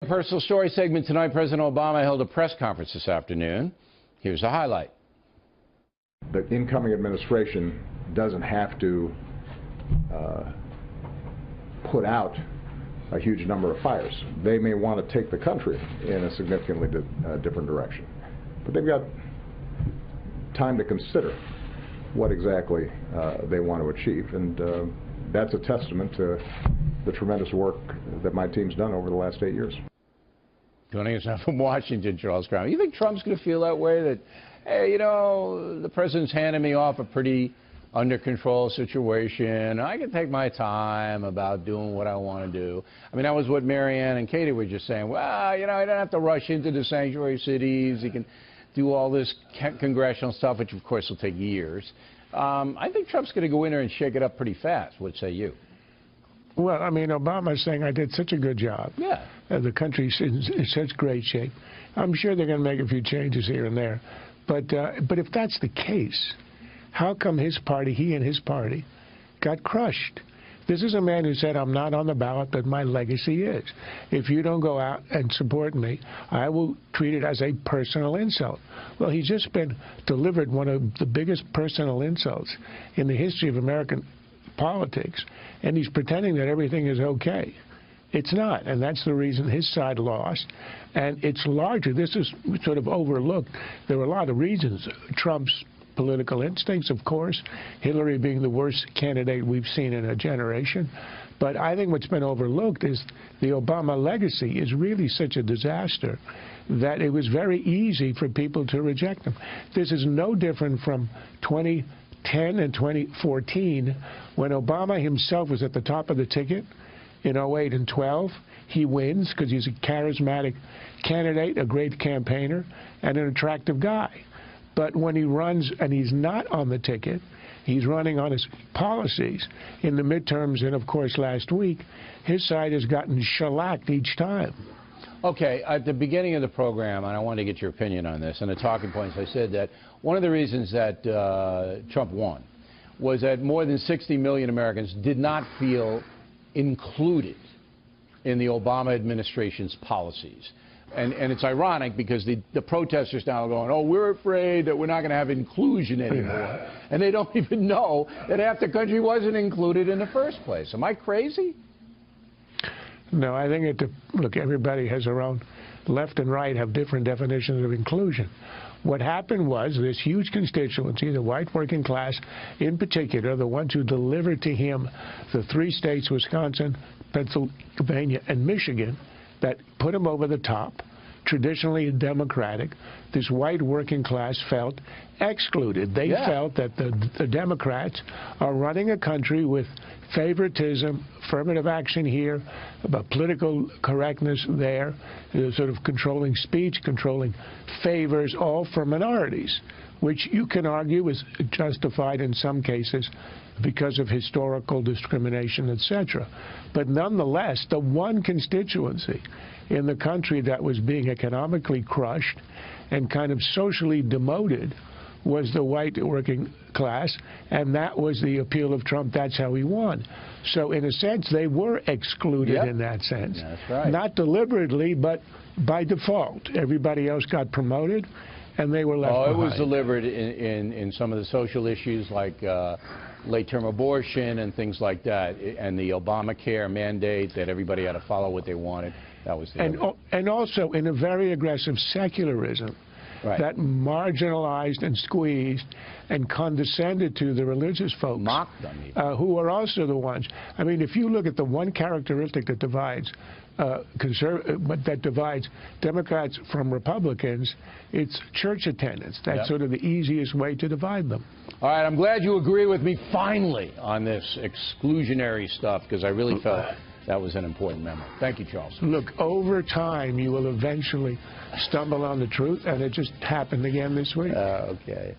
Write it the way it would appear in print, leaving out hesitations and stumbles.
Personal story segment tonight. President Obama held a press conference this afternoon. Here's a highlight. The incoming administration doesn't have to put out a huge number of fires. They may want to take the country in a significantly different direction. But they've got time to consider what exactly they want to achieve. And that's a testament to the tremendous work that my team's done over the last 8 years. Joining us now from Washington, Charles Crown. You think Trump's going to feel that way, that, hey, you know, the president's handing me off a pretty under control situation. I can take my time about doing what I want to do. I mean, that was what Marianne and Katie were just saying. Well, you know, he doesn't have to rush into the sanctuary cities. He can do all this congressional stuff, which, of course, will take years. I think Trump's going to go in there and shake it up pretty fast. What say you? Well, I mean, Obama's saying I did such a good job. Yeah. The country's in such great shape. I'm sure they're going to make a few changes here and there. But if that's the case, how come his party, he and his party, got crushed? This is a man who said, I'm not on the ballot, but my legacy is. If you don't go out and support me, I will treat it as a personal insult. Well, he's just been delivered one of the biggest personal insults in the history of American politics, and he's pretending that everything is okay. It's not, and that's the reason his side lost. And it's larger. This is sort of overlooked. There were a lot of reasons. Trump's political instincts, of course, Hillary being the worst candidate we've seen in a generation. But I think what's been overlooked is the Obama legacy is really such a disaster that it was very easy for people to reject him. This is no different from 2010 and 2014, when Obama himself was at the top of the ticket in 08 and 12. He wins because he's a charismatic candidate, a great campaigner, and an attractive guy. But when he runs and he's not on the ticket, he's running on his policies in the midterms, and of course last week, his side has gotten shellacked each time. Okay, at the beginning of the program, and I wanted to get your opinion on this, and the talking points, I said that one of the reasons that Trump won was that more than 60 million Americans did not feel included in the Obama administration's policies. And it's ironic because the protesters now are going, oh, we're afraid that we're not going to have inclusion anymore. And they don't even know that half the country wasn't included in the first place. Am I crazy? No, I think look, everybody has their own, left and right have different definitions of inclusion. What happened was this huge constituency, the white working class in particular, the ones who delivered to him the 3 states, Wisconsin, Pennsylvania, and Michigan, that put him over the top, traditionally Democratic, this white working class felt excluded. They felt that the Democrats are running a country with favoritism, affirmative action here, about political correctness there, sort of controlling speech, controlling favors, all for minorities, which you can argue is justified in some cases because of historical discrimination, etc. But nonetheless, the one constituency in the country that was being economically crushed and kind of socially demoted was the white working class, and that was the appeal of Trump. That's how he won. So in a sense, they were excluded in that sense. That's right. Not deliberately, but by default. Everybody else got promoted, and they were left behind. It was delivered in some of the social issues like late-term abortion and things like that, and the Obamacare mandate that everybody had to follow what they wanted. That was and also in a very aggressive secularism that marginalized and squeezed and condescended to the religious folks, mocked them, who are also the ones. I mean, if you look at the one characteristic that divides Democrats from Republicans, it's church attendance. That's sort of the easiest way to divide them. All right, I'm glad you agree with me finally on this exclusionary stuff, because I really felt that was an important memo. Thank you, Charles. Look, over time, you will eventually stumble on the truth, and it just happened again this week. Okay.